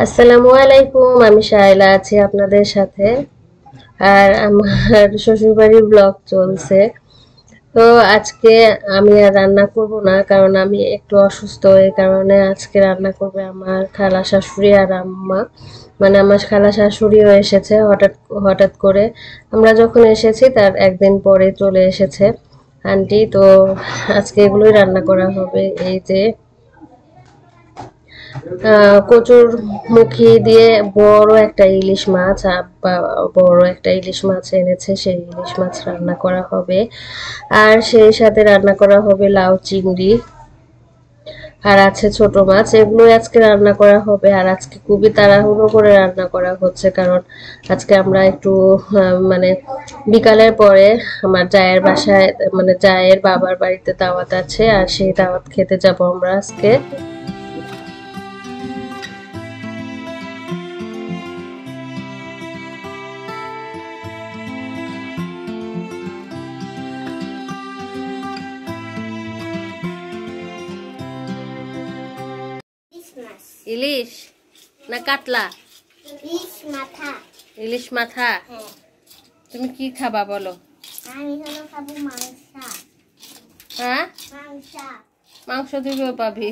আসসালামু আলাইকুম, আমি শায়লা আছি আপনাদের সাথে। আর আমার শ্বশুরবাড়ির ব্লগ চলছে। তো আজকে আমি আর রান্না করব না, কারণ আমি একটু অসুস্থ। এই কারণে আজকে রান্না করবে আমার খালা শাশুড়ি আর আম্মা। মানে আমার খালা শাশুড়িও এসেছে হঠাৎ হঠাৎ করে। আমরা যখন এসেছি তার একদিন পরে চলে এসেছে আন্টি। তো আজকে এগুলোই রান্না করা হবে। এই যে কচুর মুখি দিয়ে বড় একটা ইলিশ মাছ, আব্বা বড় একটা ইলিশ মাছ এনেছে, সেই ইলিশ মাছ রান্না করা হবে। আর সেই সাথে রান্না করা হবে লাউ চিংড়ি, আর আছে ছোট মাছ। এগুলোই আজকে রান্না করা হবে। আর আজকে খুবই তাড়াহুড়ো করে রান্না করা হচ্ছে, কারণ আজকে আমরা একটু মানে বিকালের পরে আমার জায়ের বাসায়, মানে জায়ের বাবার বাড়িতে দাওয়াত আছে, আর সেই দাওয়াত খেতে যাব আমরা আজকে। ইলিশ না কাতলা? ইলিশ মাথা। ইলিশ মাথা। হ্যাঁ। তুমি কি খাবা বলো? আমি হলো খাবো মাংস। হ্যাঁ, মাংস। মাংস দিবেও পাবি।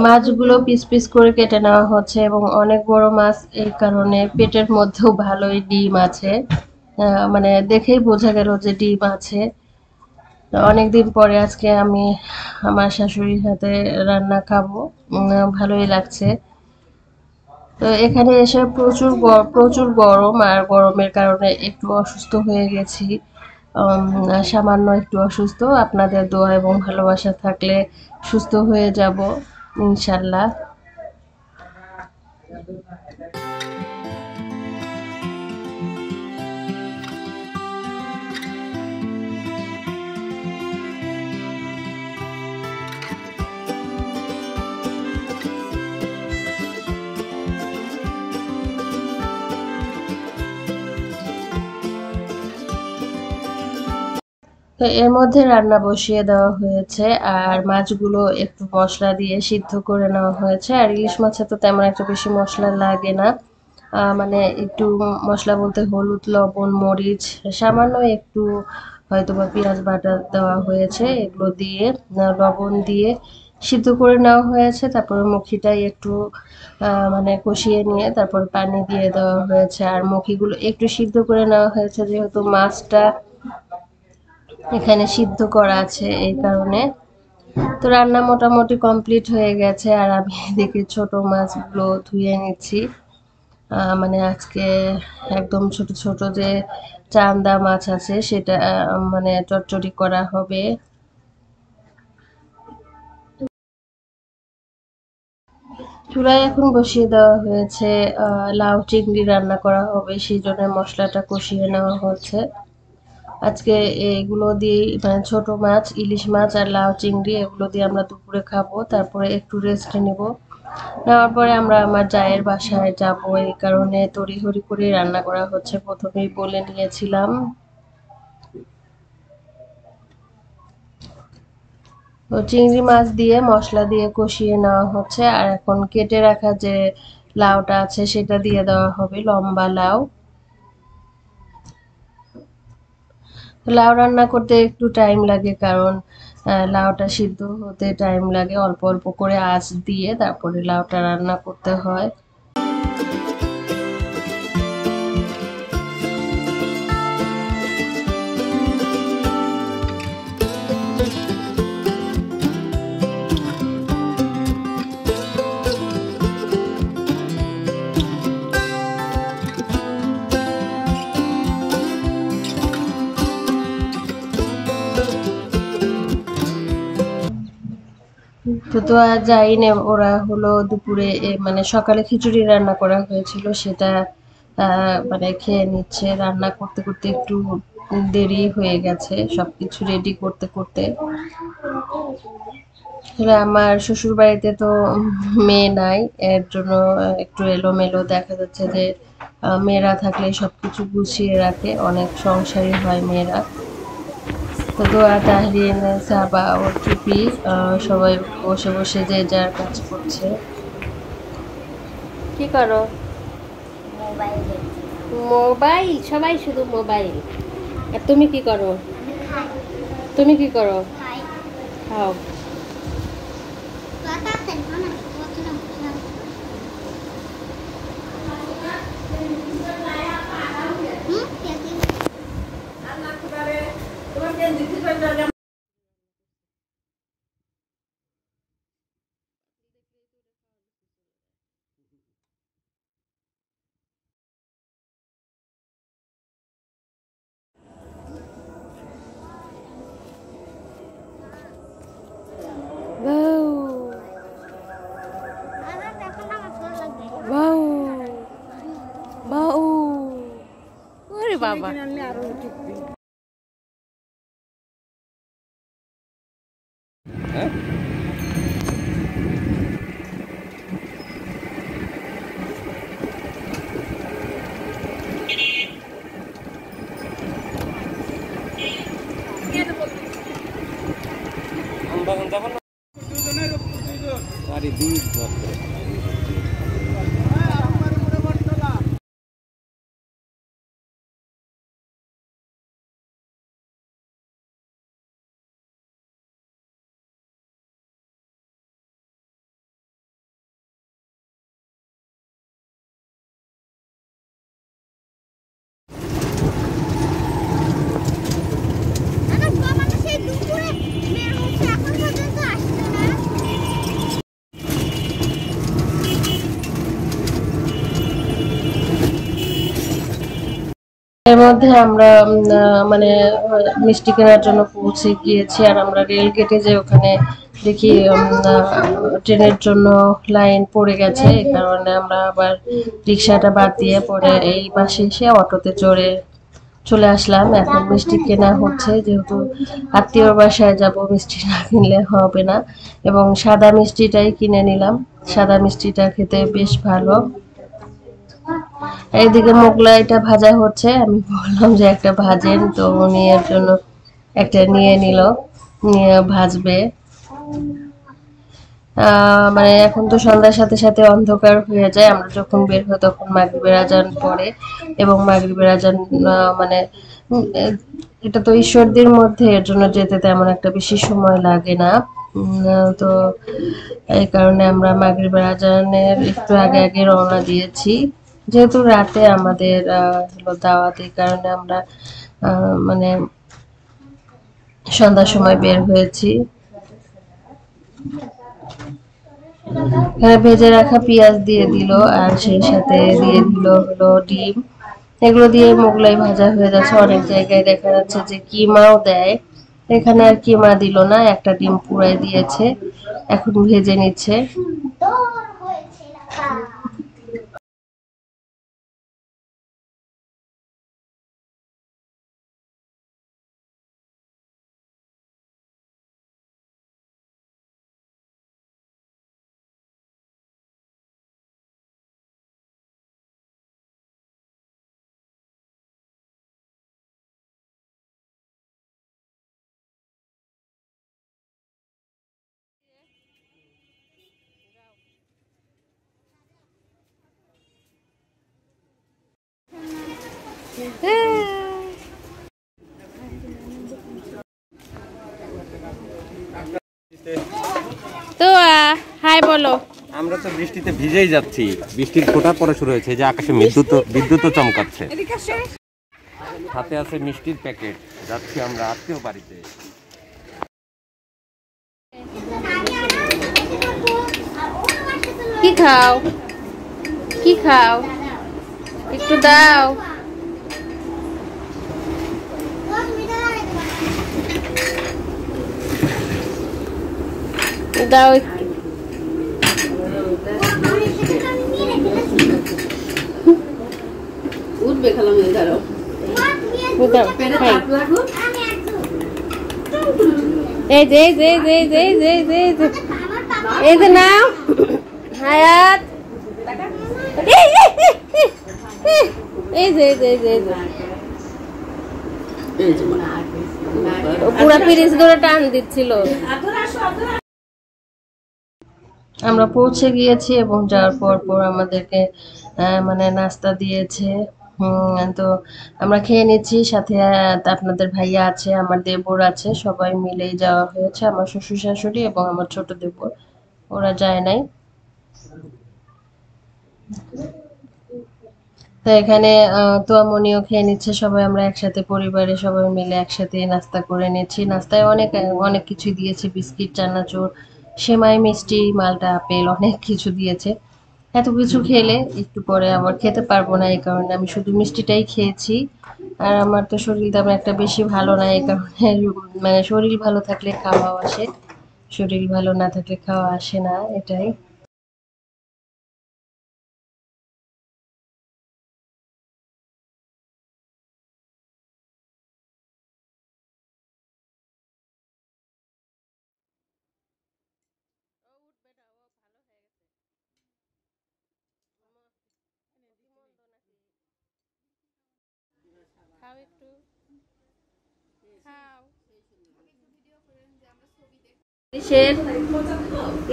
মাছগুলো পিস পিস করে কেটে নেওয়া হচ্ছে, এবং অনেক বড় মাছ, এই কারণে পেটের মধ্যেও ভালোই ডিম আছে। মানে দেখেই বোঝা গেল যে ডিম আছে। অনেকদিন পরে আজকে আমি আমার শাশুড়ির হাতে রান্না খাবো। ভালোই লাগছে। তো এখানে এসে প্রচুর গরম, আর গরমের কারণে একটু অসুস্থ হয়ে গেছি। সামান্য একটু অসুস্থ। আপনাদের দোয়া এবং ভালোবাসা থাকলে সুস্থ হয়ে যাব ইনশাল্লাহ। তো এর মধ্যে রান্না বসিয়ে দেওয়া হয়েছে, আর মাছগুলো একটু মশলা দিয়ে সিদ্ধ করে নেওয়া হয়েছে। আর ইলিশ মাছে তো তেমন একটা বেশি মশলা লাগে না। মানে একটু মশলা বলতে হলুদ, লবণ, মরিচ, সামান্য একটু হয়তোবা পেঁয়াজ বাটা দেওয়া হয়েছে। এগুলো দিয়ে লবণ দিয়ে সিদ্ধ করে নেওয়া হয়েছে। তারপরে মুখিটাই একটু মানে কষিয়ে নিয়ে তারপর পানি দিয়ে দেওয়া হয়েছে। আর মুখিগুলো একটু সিদ্ধ করে নেওয়া হয়েছে, যেহেতু মাছটা এখানে সিদ্ধ করা আছে এই কারণে। তো রান্না মোটামুটি কমপ্লিট হয়ে গেছে, আর আমি এদিকে ছোট মাছগুলো ধুয়ে নিচ্ছি। মানে আজকে একদম ছোট ছোট যে চান্দা মাছ আছে সেটা মানে চচ্চড়ি করা হবে। চুলায় এখন বসিয়ে দেওয়া হয়েছে, লাউ চিংড়ি রান্না করা হবে, সেই জন্য মশলাটা কষিয়ে নেওয়া হচ্ছে। আজকে এগুলো দিয়ে, মানে ছোট মাছ, ইলিশ মাছ আর লাউ চিংড়ি, এগুলো দিয়ে আমরা দুপুরে খাবো। তারপরে একটু রেস্ট নিব। নেওয়ার পরে আমরা আমার জায়ের বাসায় যাব, এই কারণে তড়িঘড়ি করে রান্না করা হচ্ছে, প্রথমেই বলে নিয়েছিলাম। তো চিংড়ি মাছ দিয়ে মশলা দিয়ে কষিয়ে নেওয়া হচ্ছে, আর এখন কেটে রাখা যে লাউটা আছে সেটা দিয়ে দেওয়া হবে, লম্বা লাউ। লাউ রান্না করতে একটু টাইম লাগে, কারণ লাউটা সিদ্ধ হতে টাইম লাগে। অল্প অল্প করে আঁচ দিয়ে তারপরে লাউটা রান্না করতে হয়। তো আর যাইনি। ওরা হলো দুপুরে মানে সকালে খিচুড়ি রান্না করা হয়েছিল, সেটা মানে খেয়ে নিচ্ছে। রান্না করতে করতে একটু দেরি হয়ে গেছে সবকিছু রেডি করতে করতে। আসলে আমার শ্বশুর বাড়িতে তো মেয়ে নাই, এর জন্য একটু এলোমেলো দেখা যাচ্ছে। যে মেয়েরা থাকলে সবকিছু গুছিয়ে রাখে, অনেক সংসারী হয় মেয়েরা। তো তো দোয়া, তাহরিন, সাবা ও টুপি সবাই বসে বসে যে যার কাজ করছে। কি করো? মোবাইল দেখছি। মোবাইল, সবাই শুধু মোবাইল। আর তুমি কি করো? খাই। তুমি কি করো? খাই। খাও। তাড়াতাড়ি খাও না, কত না খাও। ওরে বাবা, এর মধ্যে আমরা মানে মিষ্টি কেনার জন্য পৌঁছে গিয়েছি। আর আমরা রেল গেটে যে ওখানে দেখি ট্রেনের জন্য লাইন পড়ে গেছে, এই কারণে আমরা আবার রিক্সাটা বাদ দিয়ে পরে এই পাশে এসে অটোতে চড়ে চলে আসলাম। এখন মিষ্টি কেনা হচ্ছে, যেহেতু আত্মীয়র বাসায় যাব, মিষ্টি না কিনলে হবে না। এবং সাদা মিষ্টিটাই কিনে নিলাম, সাদা মিষ্টিটা খেতে বেশ ভালো। এইদিকে মোগলাইটা ভাজা হচ্ছে, আমি বললাম যে একটা ভাজেন, তো উনি এর জন্য একটা নিয়ে নিল, নিয়ে ভাজবে। মানে এখন তো সন্ধ্যার সাথে সাথে অন্ধকার হয়ে যায়, আমরা যখন বের হই তখন মাগরিবের আজান পড়ে। এবং মাগরিবের আজান মানে এটা তো ঈশ্বরদীর মধ্যে, এর জন্য যেতে তেমন একটা বেশি সময় লাগে না। তো এই কারণে আমরা মাগরিবের আজানের একটু আগে আগে রওনা দিয়েছি। যেহেতু রাতে আমাদের হলো দাওয়াত, এই কারণে আমরা মানে সন্ধ্যার সময় বের হয়েছি। এখানে ভেজে রাখা পেঁয়াজ দিয়ে দিল, আর সেই সাথে দিয়ে দিল হলো ডিম। এগুলো দিয়ে মোগলাই ভাজা হয়ে যাচ্ছে। অনেক জায়গায় দেখা যাচ্ছে যে কিমাও দেয়, এখানে আর কিমা দিল না, একটা ডিম পুরাই দিয়েছে, এখন ভেজে নিচ্ছে। তো হাই বলো। আমরা তো বৃষ্টিতে ভিজেই যাচ্ছি, বৃষ্টির ফোঁটা পড়া শুরু হয়েছে, যে আকাশে বিদ্যুৎ চমকাচ্ছে, হাতে আছে মিষ্টির প্যাকেট। যাচ্ছি আমরা আত্মীয় বাড়িতে। কি খাও, কি খাও, একটু দাও। দাও একটু। উঠবে খালাম দাঁড়াও। এই যে এই যে এই যে এই যে এই যে এই যে এই যে নাও হায়াত, এই যে এই যে এই যে এই যে এই যে মা। পুরা ফ্রিজ ধরে টান দিচ্ছিল। আমরা পৌঁছে গিয়েছি এবং যাওয়ার পর আমাদেরকে মানে নাস্তা দিয়েছে। তো আমরা খেয়ে নিচ্ছি, সাথে আপনাদের ভাইয়া আছে, আমার দেবর আছে, সবাই মিলেই যাওয়া হয়েছে। আমার শ্বশুর শাশুড়ি এবং আমার ছোট দেবর, ওরা যায় নাই। তো এখানে তোয়ামনিও খেয়ে নিচ্ছে, সবাই আমরা একসাথে পরিবারে সবাই মিলে একসাথে নাস্তা করে নিচ্ছি। নাস্তায় অনেক অনেক কিছু দিয়েছে, বিস্কিট, চানাচুর, সেমাই, মিষ্টি, মালটা, আপেল, অনেক কিছু দিয়েছে। এত কিছু খেলে একটু পরে আবার খেতে পারবো না, এই কারণে আমি শুধু মিষ্টিটাই খেয়েছি। আর আমার তো শরীর তেমন একটা বেশি ভালো না, এই কারণে মানে শরীর ভালো থাকলে খাওয়াও আসে, শরীর ভালো না থাকলে খাওয়া আসে না, এটাই।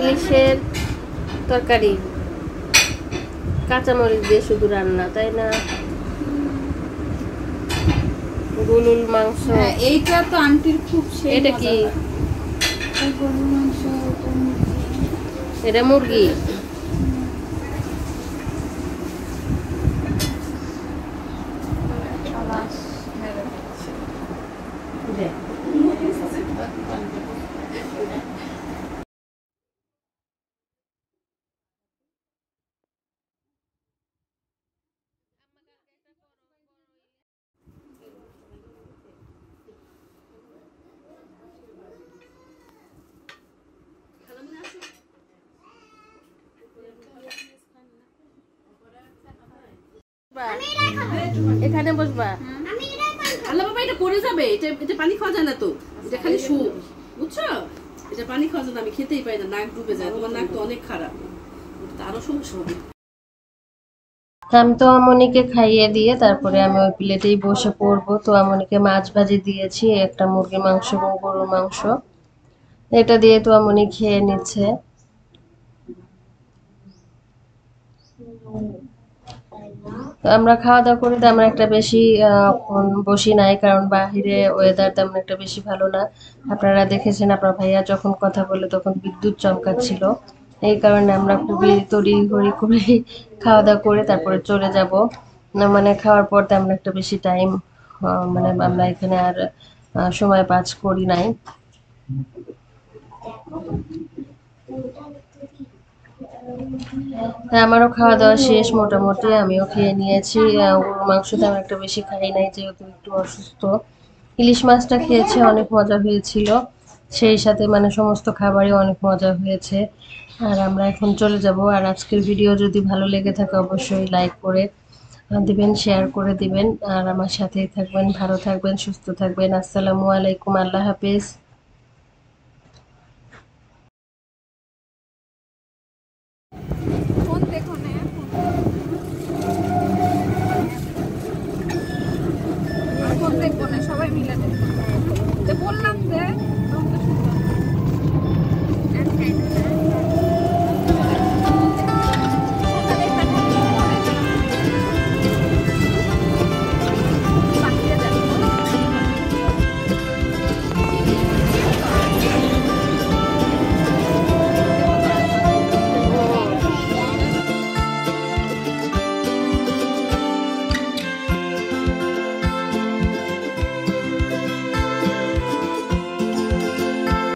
ইলিশের তরকারি কাঁচামরিচ দিয়ে শুধু রান্না, তাই না? গরুর মাংস, এইটা তো আন্টির খুব এটা কি? গরুর মাংস, এটা মুরগি। এখানে বসবা। আল্লাহ বাবা, এটা পড়ে যাবে, এটা পানি খাওয়া যায় না তো, এটা খালি সুপ, বুঝছো? এটা পানি খাওয়া যায় না, আমি খেতেই পাই না, নাক ডুবে যায়। তোমার নাক তো অনেক খারাপ, আরো সমস্যা হবে। আমি তো আমনিকে খাইয়ে দিয়ে তারপরে আমি ওই প্লেটেই বসে পড়বো। তো আমনিকে মাছ ভাজি দিয়েছি, একটা মুরগির মাংস এবং গরুর মাংস, এটা দিয়ে তো আমনি খেয়ে নিচ্ছে। তো আমরা খাওয়া দাওয়া করে তেমন একটা বেশি বসি নাই, কারণ বাহিরে ওয়েদার তেমন একটা বেশি ভালো না। আপনারা দেখেছেন, আপনার ভাইয়া যখন কথা বলে তখন বিদ্যুৎ চমকাচ্ছিল, এই কারণে আমরা খুবই তড়িঘড়ি করে খাওয়া দাওয়া করে তারপরে চলে যাব। না মানে খাওয়ার পর তেমন একটা বেশি টাইম মানে আমরা এখানে আর সময় পাস করি নাই। হ্যাঁ, আমারও খাওয়া দাওয়া শেষ মোটামুটি, আমিও খেয়ে নিয়েছি। গরুর মাংস তেমন একটা বেশি খাই নাই, যেহেতু একটু অসুস্থ। ইলিশ মাছটা খেয়েছি, অনেক মজা হয়েছিল, সেই সাথে মানে সমস্ত খাবারই অনেক মজা হয়েছে। আর আমরা এখন চলে যাব। আর আজকের ভিডিও যদি ভালো লেগে থাকে অবশ্যই লাইক করে দিবেন, শেয়ার করে দিবেন, আর আমার সাথেই থাকবেন। ভালো থাকবেন, সুস্থ থাকবেন। আসসালামু আলাইকুম, আল্লাহ হাফেজ। ফোন দেখো না।